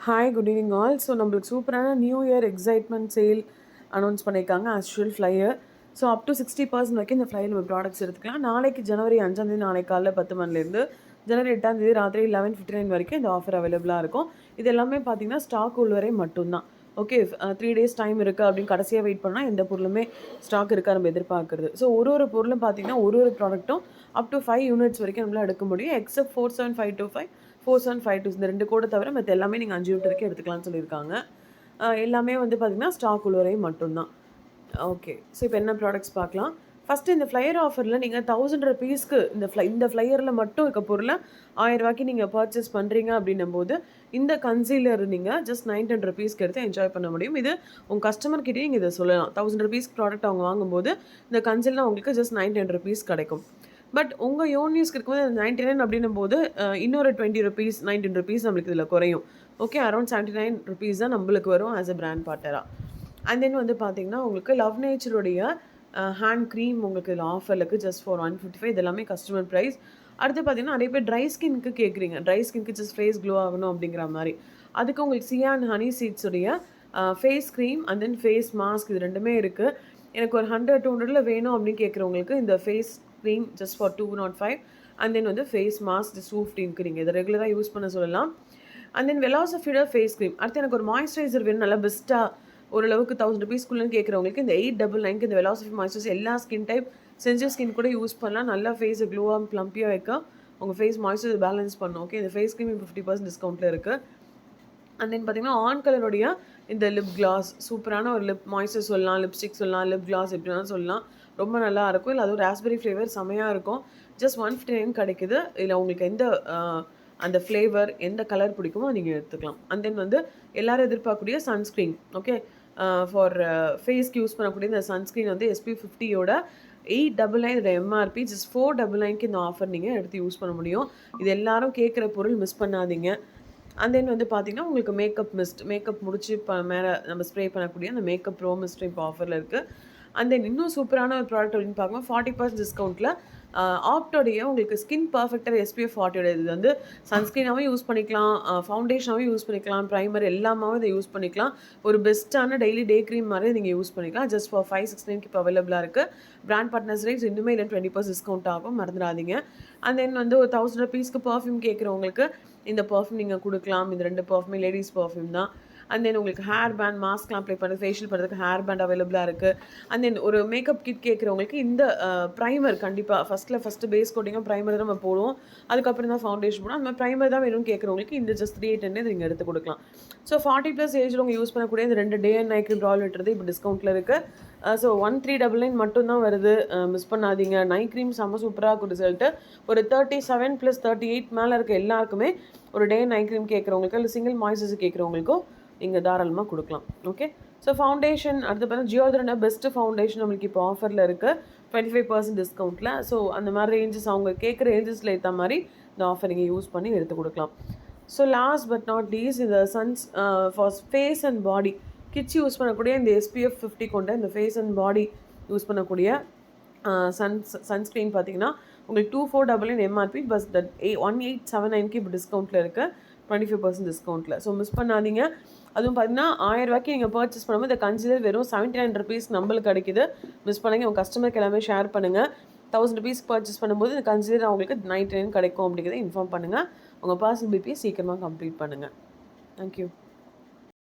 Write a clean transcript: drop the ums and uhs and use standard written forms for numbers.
Hi good evening all. So நம்மளுக்கு சூப்பரான new year excitement sale announce பண்ணியிருக்காங்க Astral Flyer. So up to 60% வரைக்கும் இந்த ஃப்ளையர் நம்ம ப்ராடக்ட்ஸ் எடுத்துக்கலாம். நாளைக்கு ஜனவரி 5 நாளைக்கு காலைல 10 மணிலேருந்து ஜனவரி 8 ராத்திரி 11:59 வரைக்கும் இந்த ஆஃபர் அவைலபிளாக இருக்கும். இது எல்லாமே பார்த்தீங்கன்னா ஸ்டாக் உள்ளவரை மட்டும்தான். ஓகே, 3 டேஸ் டைம் இருக்குது அப்படின்னு கடைசியாக வெயிட் பண்ணால் எந்த பொருளுமே ஸ்டாக் இருக்கா நம்ம எதிர்பார்க்குறது. ஸோ ஒரு பொருளும் பார்த்தீங்கன்னா ஒரு ப்ராடக்ட்டும் அப் டு 5 யூனிட்ஸ் வரைக்கும் நம்மளால் எடுக்க முடியும். எக்ஸப்ட் 47525 4752 இந்த 2 கோடை தவிர மற்ற எல்லாமே நீங்கள் 5 யூனிட் வரைக்கும் எடுத்துக்கலாம்னு சொல்லியிருக்காங்க. எல்லாமே வந்து பார்த்தீங்கன்னா ஸ்டாக் உள்ளவரை மட்டும்தான். ஓகே, ஸோ இப்போ என்ன ப்ராடக்ட்ஸ் பார்க்கலாம். ஃபஸ்ட்டு இந்த ஃப்ளையர் ஆஃபரில் நீங்கள் 1000 ருபீஸ்க்கு இந்த ஃப்ளையரில் மட்டும் இருக்க பொருளை 1000 ரூபாய்க்கு நீங்கள் பர்ச்சேஸ் பண்ணுறீங்க அப்படின்னும் போது இந்த கன்சீலர் நீங்கள் ஜஸ்ட் 910 ருபீஸ்க்கு எடுத்து என்ஜாய் பண்ண முடியும். இது உங்கள் கஸ்டமர்கிட்டே நீங்கள் இதை சொல்லலாம். 1000 ருபீஸ்க்கு ப்ராடக்ட் அவங்க வாங்கும்போது இந்த கன்சீலர் உங்களுக்கு ஜஸ்ட் 910 ருபீஸ் கிடைக்கும். பட் உங்கள் யோன் நியூஸ்க்கு இருக்கும்போது 99 அப்படின்னும் போது இன்னொரு 20 ருபீஸ் 19 ருபீஸ் நம்மளுக்கு இதில் குறையும். ஓகே, அரௌண்ட் 79 ருபீஸ் தான் நம்மளுக்கு வரும் ஆஸ் அ பிராண்ட் பார்ட்னராக. அண்ட் தென் வந்து பார்த்தீங்கன்னா உங்களுக்கு லவ் நேச்சருடைய ஹேண்ட் க்ரீம் உங்களுக்கு இதில் ஆஃபரில் இருக்குது ஜஸ்ட் ஃபார் 155. இது எல்லாமே கஸ்டமர் ப்ரைஸ். அடுத்து பார்த்தீங்கன்னா நிறைய பேர் ட்ரை ஸ்கின்க்கு கேட்குறீங்க. ட்ரை ஸ்கின்க்கு ஜஸ்ட் ஃபேஸ் க்ளோ ஆகணும் அப்படிங்கிற மாதிரி. அதுக்கு உங்களுக்கு சியான் ஹனி சீட்ஸுடைய face cream and then face mask இது ரெண்டுமே இருக்குது. எனக்கு ஒரு 100-200 வேணும் அப்படின்னு கேட்குறவங்களுக்கு இந்த face cream just for 205 and then வந்து ஃபேஸ் மாஸ்க் ஜஸ்ட் 215க்கு நீங்கள் இதை ரெகுலராக யூஸ் பண்ண சொல்லலாம். அண்ட் தென் வெலாசிஃபியோட ஃபேஸ் க்ரீம். அடுத்து எனக்கு ஒரு மாய்ஸ்சரைசர் வேணும் நல்லா பெஸ்ட்டாக ஓரளவுக்கு 1000 ருபீஸ்க்குள்ளேன்னு கேட்குறவங்களுக்கு இந்த 899க்கு இந்த வெலாசிஃபி மாய்ஸ்சரைசர் எல்லா ஸ்கின் டைப் சென்சிட்டிவ் ஸ்கின் கூட யூஸ் பண்ணலாம். நல்லா ஃபேஸை க்ளோவாக ப்ளம்பியாக வைக்க உங்கள் ஃபேஸ் மாய்ஸ்சரைசர் பேலன்ஸ் பண்ணும். ஓகே, இந்த ஃபேஸ் க்ரீம் 50% டிஸ்கவுண்ட்டில் இருக்குது. அண்ட் தென் பார்த்தீங்கன்னா ஆன் கலருடைய இந்த லிப் கிளாஸ் சூப்பரான ஒரு லிப் மாய்ஸ்சர் சொல்லலாம், லிப்ஸ்டிக் சொல்லலாம், லிப் கிளாஸ் எப்படினாலும் சொல்லலாம். ரொம்ப நல்லா இருக்கும். இல்லை அதுவும் ராஸ்பெரி ஃப்ளேவர் செமையாக இருக்கும். ஜஸ்ட் 159 கிடைக்குது. இல்லை உங்களுக்கு எந்த அந்த ஃப்ளேவர் எந்த கலர் பிடிக்குமோ நீங்கள் எடுத்துக்கலாம். அண்ட் தென் வந்து எல்லோரும் எதிர்பார்க்கக்கூடிய சன்ஸ்க்ரீன். ஓகே, ஃபார் ஃபேஸ்க்கு யூஸ் பண்ணக்கூடிய இந்த சன்ஸ்க்ரீன் வந்து SP50யோட 899 எம்ஆர்பி ஜஸ்ட் 499க்கு இந்த ஆஃபர் நீங்கள் எடுத்து யூஸ் பண்ண முடியும். இது எல்லாரும் கேட்குற பொருள் மிஸ் பண்ணாதீங்க. அண்ட் தென் வந்து பார்த்தீங்கன்னா உங்களுக்கு மேக்கப் முடிச்சு மேலே நம்ம ஸ்ப்ரே பண்ணக்கூடிய அந்த மேக்கப் ப்ரோ மிஸ்ட் இப்போ ஆஃபரில் இருக்குது. அண்ட் தென் இன்னும் சூப்பரான ஒரு ப்ராடக்ட் அப்படின்னு பார்க்கும்போது 40% டிஸ்கவுண்ட்டில் ஆப்டோடைய உங்களுக்கு ஸ்கின் பர்ஃபெக்டர் SPF 40 இது வந்து சன்ஸ்க்ரீனாகவும் யூஸ் பண்ணிக்கலாம், ஃபவுண்டேஷனாகவும் யூஸ் பண்ணிக்கலாம், ப்ரைமர் எல்லாமாவும் இதை யூஸ் பண்ணிக்கலாம். ஒரு பெஸ்ட்டான டெய்லி டே க்ரீம் மாதிரி நீங்கள் யூஸ் பண்ணிக்கலாம். ஜஸ்ட் ஃபார் 569க்கு இப்போ அவைலபிளாக இருக்குது. பிராண்ட் பார்ட்னர்ஸ் ரேட்ஸ் இன்னுமே இல்லை 20% டிஸ்கவுண்ட் ஆகும், மறந்துடாதீங்க. அண்ட் தென் வந்து ஒரு 1000 ருபீஸ்க்கு பர்ஃப்யூம் கேட்குறவங்களுக்கு இந்த பர்ஃப்யூம் நீங்கள் கொடுக்கலாம். இந்த 2 பர்ஃப்யூமே லேடிஸ் பர்ஃப்யூம் தான். அண்ட் தென் உங்களுக்கு ஹேர் பேண்ட் மாஸ்க்லாம் அப்ளை பண்ணுறது ஃபேஷியல் பண்ணுறதுக்கு ஹேர் பேண்ட் அவைலபிளாக இருக்குது. அண்ட் தென் ஒரு மேக்கப் கிட் கேட்குறவங்களுக்கு இந்த ப்ரைமர் கண்டிப்பாக ஃபஸ்ட்டு பேஸ் கோட்டிங்காக ப்ரைமர் தான் நம்ம போடுவோம். அதுக்கப்புறம் தான் ஃபவுண்டேஷன் போடுவோம். அந்த ப்ரைமர் தான் வேணும்னு கேட்குறவங்களுக்கு இந்த ஜஸ்ட் 389 நீங்கள் எடுத்து கொடுக்கலாம். ஸோ 40+ ஏஜில் உங்கள் யூஸ் பண்ணக்கூடிய இந்த 2 day and night cream Royal விட்டுறது இப்போ டிஸ்கவுண்ட்டில் இருக்குது. ஸோ 1399 மட்டும்தான் வருது, மிஸ் பண்ணாதீங்க. நைட் க்ரீம் செம்ம சூப்பராக இருக்கும் ரிசல்ட்டு. ஒரு 37 + 38 மேலே இருக்க எல்லாருக்குமே ஒரு டே அண்ட் நைட் க்ரீம் கேட்குறவங்களுக்கு இல்லை சிங்கிள் மாய்ஸ்சரைசர் கேட்குறவங்களுக்கும் நீங்கள் தாராளமாக கொடுக்கலாம். ஓகே, ஸோ ஃபவுண்டேஷன் அடுத்து பார்த்தீங்கன்னா ஜியோதரனோட பெஸ்ட்டு ஃபவுண்டேஷன் நம்மளுக்கு இப்போ ஆஃபரில் இருக்குது 25% டிஸ்கவுண்ட்டில். ஸோ அந்த மாதிரி ரேஞ்சஸ் அவங்க கேட்குற ரேஞ்சஸில் ஏற்ற மாதிரி இந்த ஆஃபர் நீங்கள் யூஸ் பண்ணி எடுத்து கொடுக்கலாம். So last but not least இந்த for face and body kids use பண்ணக்கூடிய இந்த SPF 50 கொண்ட இந்த ஃபேஸ் அண்ட் பாடி யூஸ் பண்ணக்கூடிய சன்ஸ்க்ரீன் பார்த்தீங்கன்னா உங்களுக்கு 2499 எம்ஆர்பி பஸ் 1879க்கு இப்போ டிஸ்கவுண்ட்டில் இருக்குது 25% டிஸ்கவுண்ட்டில். ஸோ மிஸ் பண்ணாதீங்க. அதுவும் பார்த்தீங்கன்னா 1000 ரூபாய்க்கு நீங்கள் பர்ச்சேஸ் பண்ணும்போது இந்த கன்சிலர் வெறும் 79 ருபீஸ் நம்மளுக்கு கிடைக்குது. மிஸ் பண்ணாங்க. உங்கள் கஸ்டமருக்கு எல்லாமே ஷேர் பண்ணுங்கள். 1000 ருபீஸ்க்கு பர்ச்சேஸ் பண்ணும்போது இந்த கன்சிலர் அவங்களுக்கு 99 கிடைக்கும் அப்படிங்கிறத இன்ஃபார்ம் பண்ணுங்கள். உங்கள் பர்சனல் பிபியை சீக்கிரமாக கம்ப்ளீட் பண்ணுங்கள். தேங்க்யூ.